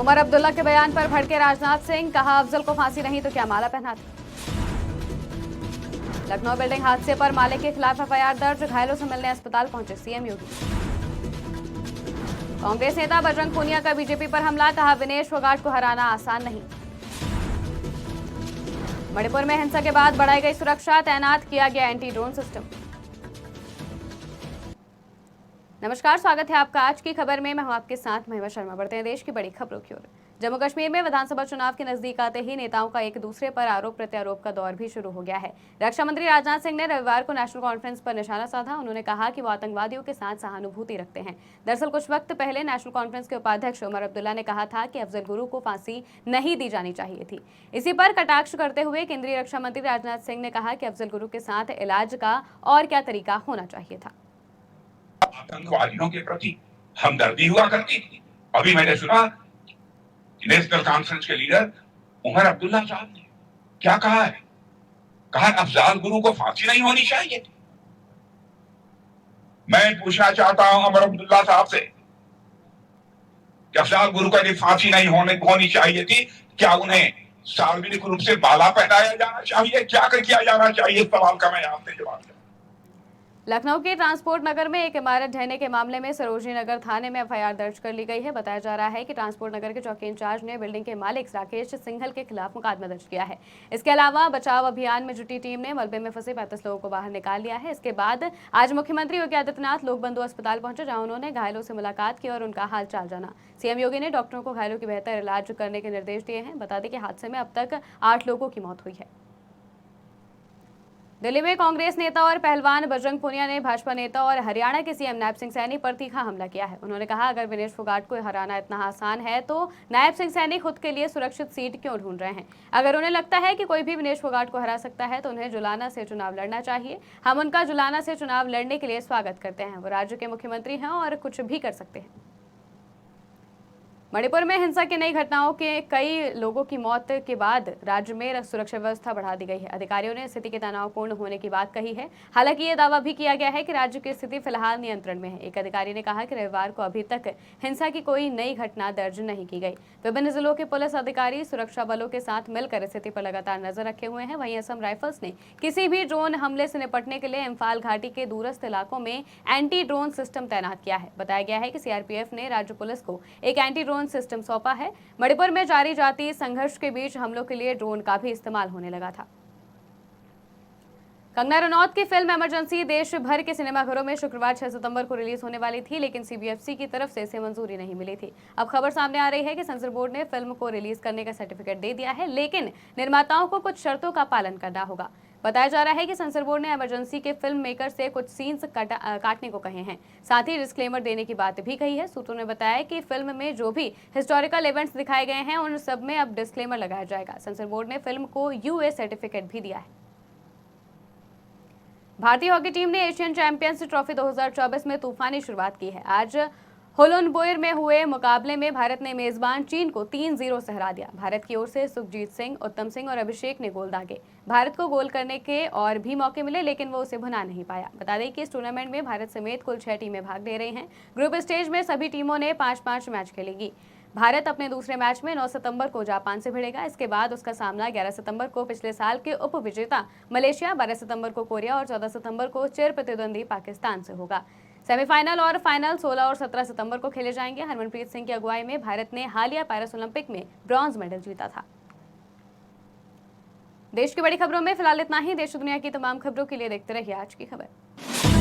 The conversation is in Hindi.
उमर अब्दुल्ला के बयान पर भड़के राजनाथ सिंह, कहा अफजल को फांसी नहीं तो क्या माला पहनाते। लखनऊ बिल्डिंग हादसे पर मालिक के खिलाफ एफआईआर दर्ज, घायलों से मिलने अस्पताल पहुंचे सीएम योगी। कांग्रेस नेता बजरंग पूनिया का बीजेपी पर हमला, कहा विनेश फोगाट को हराना आसान नहीं। मणिपुर में हिंसा के बाद बढ़ाई गई सुरक्षा, तैनात किया गया एंटी ड्रोन सिस्टम। नमस्कार, स्वागत है आपका आज की खबर में। मैं हूं आपके साथ महिमा शर्मा। बढ़ते हैं देश की बड़ी खबरों की ओर। जम्मू कश्मीर में विधानसभा चुनाव के नजदीक आते ही नेताओं का एक दूसरे पर आरोप प्रत्यारोप का दौर भी शुरू हो गया है। रक्षा मंत्री राजनाथ सिंह ने रविवार को नेशनल कॉन्फ्रेंस पर निशाना साधा। उन्होंने कहा कि वो आतंकवादियों के साथ सहानुभूति रखते हैं। दरअसल कुछ वक्त पहले नेशनल कॉन्फ्रेंस के उपाध्यक्ष उमर अब्दुल्ला ने कहा था कि अफजल गुरु को फांसी नहीं दी जानी चाहिए थी। इसी पर कटाक्ष करते हुए केंद्रीय रक्षा मंत्री राजनाथ सिंह ने कहा कि अफजल गुरु के साथ इलाज का और क्या तरीका होना चाहिए था। आतंकवादियों के प्रति हमदर्दी हुआ करती थी। अभी मैंने सुना नेशनल कॉन्फ्रेंस के लीडर उमर अब्दुल्ला साहब ने क्या कहा है, कहा अफजल गुरु को फांसी नहीं होनी चाहिए थी। मैं पूछना चाहता हूं उमर अब्दुल्ला साहब से कि अफजल गुरु का फांसी नहीं होनी चाहिए थी, क्या उन्हें सार्वजनिक रूप से बाला पहनाया जाना चाहिए, क्या किया जाना चाहिए? इस सवाल का मैं आपसे जवाब दूं। लखनऊ के ट्रांसपोर्ट नगर में एक इमारत ढहने के मामले में सरोजनी नगर थाने में एफआईआर दर्ज कर ली गई है। बताया जा रहा है कि ट्रांसपोर्ट नगर के चौकी इंचार्ज ने बिल्डिंग के मालिक राकेश सिंघल के खिलाफ मुकदमा दर्ज किया है। इसके अलावा बचाव अभियान में जुटी टीम ने मलबे में फंसे 35 लोगों को बाहर निकाल लिया है। इसके बाद आज मुख्यमंत्री योगी आदित्यनाथ लोक बंधु अस्पताल पहुंचे, जहां उन्होंने घायलों से मुलाकात की और उनका हालचाल जाना। सीएम योगी ने डॉक्टरों को घायलों की बेहतर इलाज करने के निर्देश दिए हैं। बता दें कि हादसे में अब तक 8 लोगों की मौत हुई है। दिल्ली में कांग्रेस नेता और पहलवान बजरंग पूनिया ने भाजपा नेता और हरियाणा के सीएम नायब सिंह सैनी पर तीखा हमला किया है। उन्होंने कहा अगर विनेश फोगाट को हराना इतना आसान है तो नायब सिंह सैनी खुद के लिए सुरक्षित सीट क्यों ढूंढ रहे हैं। अगर उन्हें लगता है कि कोई भी विनेश फोगाट को हरा सकता है तो उन्हें जुलाना से चुनाव लड़ना चाहिए। हम उनका जुलाना से चुनाव लड़ने के लिए स्वागत करते हैं। वो राज्य के मुख्यमंत्री हैं और कुछ भी कर सकते हैं। मणिपुर में हिंसा की नई घटनाओं के कई लोगों की मौत के बाद राज्य में सुरक्षा व्यवस्था बढ़ा दी गई है। अधिकारियों ने स्थिति के तनावपूर्ण होने की बात कही है। हालांकि ये दावा भी किया गया है कि राज्य की स्थिति फिलहाल नियंत्रण में है। एक अधिकारी ने कहा कि रविवार को अभी तक हिंसा की कोई नई घटना दर्ज नहीं की गई। विभिन्न जिलों के पुलिस अधिकारी सुरक्षा बलों के साथ मिलकर स्थिति पर लगातार नजर रखे हुए हैं। वहीं असम राइफल्स ने किसी भी ड्रोन हमले से निपटने के लिए इम्फाल घाटी के दूरस्थ इलाकों में एंटी ड्रोन सिस्टम तैनात किया है। बताया गया है कि सीआरपीएफ ने राज्य पुलिस को एक एंटी ड्रोन सिस्टम सौंपा है। मणिपुर में जारी जातीय संघर्ष के बीच हमलों के लिए ड्रोन का भी इस्तेमाल होने लगा था। कंगना रनौत की फिल्म इमरजेंसी देश भर के सिनेमाघरों में शुक्रवार 6 सितंबर को रिलीज होने वाली थी, लेकिन सीबीएफसी की तरफ से इसे मंजूरी नहीं मिली थी। अब खबर सामने आ रही है कि सेंसर बोर्ड ने फिल्म को रिलीज करने का सर्टिफिकेट दे दिया है, लेकिन निर्माताओं को कुछ शर्तों का पालन करना होगा। बताया जा रहा है कि सेंसर बोर्ड ने इमरजेंसी के फिल्म मेकर से कुछ सीन्स काटने को कहे हैं। साथ ही डिस्क्लेमर देने की बात भी कही है। सूत्रों ने बताया कि फिल्म में जो भी हिस्टोरिकल इवेंट्स दिखाए गए हैं उन सब में अब डिस्क्लेमर लगाया जाएगा। सेंसर बोर्ड ने फिल्म को यूए सर्टिफिकेट भी दिया है। भारतीय हॉकी टीम ने एशियन चैंपियंस ट्रॉफी 2024 में तूफानी शुरुआत की है। आज होलोनबोयर में हुए मुकाबले में भारत ने मेजबान चीन को 3-0 से हरा दिया। भारत की ओर से सुखजीत सिंह, उत्तम सिंह और अभिषेक ने गोल दागे। भारत को गोल करने के और भी मौके मिले, लेकिन वो उसे भुना नहीं पाया। बता दें कि इस टूर्नामेंट में भारत समेत कुल 6 टीमें भाग ले रही हैं। ग्रुप स्टेज में सभी टीमों ने 5-5 मैच खेलेगी। भारत अपने दूसरे मैच में 9 सितंबर को जापान से भिड़ेगा। इसके बाद उसका सामना 11 सितंबर को पिछले साल के उप विजेता मलेशिया, 12 सितंबर को कोरिया और 14 सितंबर को चिर प्रतिद्वंदी पाकिस्तान से होगा। सेमीफाइनल और फाइनल 16 और 17 सितंबर को खेले जाएंगे। हरमनप्रीत सिंह की अगुवाई में भारत ने हालिया पेरिस ओलंपिक में ब्रॉन्ज मेडल जीता था। देश की बड़ी खबरों में फिलहाल इतना ही। देश दुनिया की तमाम खबरों के लिए देखते रहिए आज की खबर।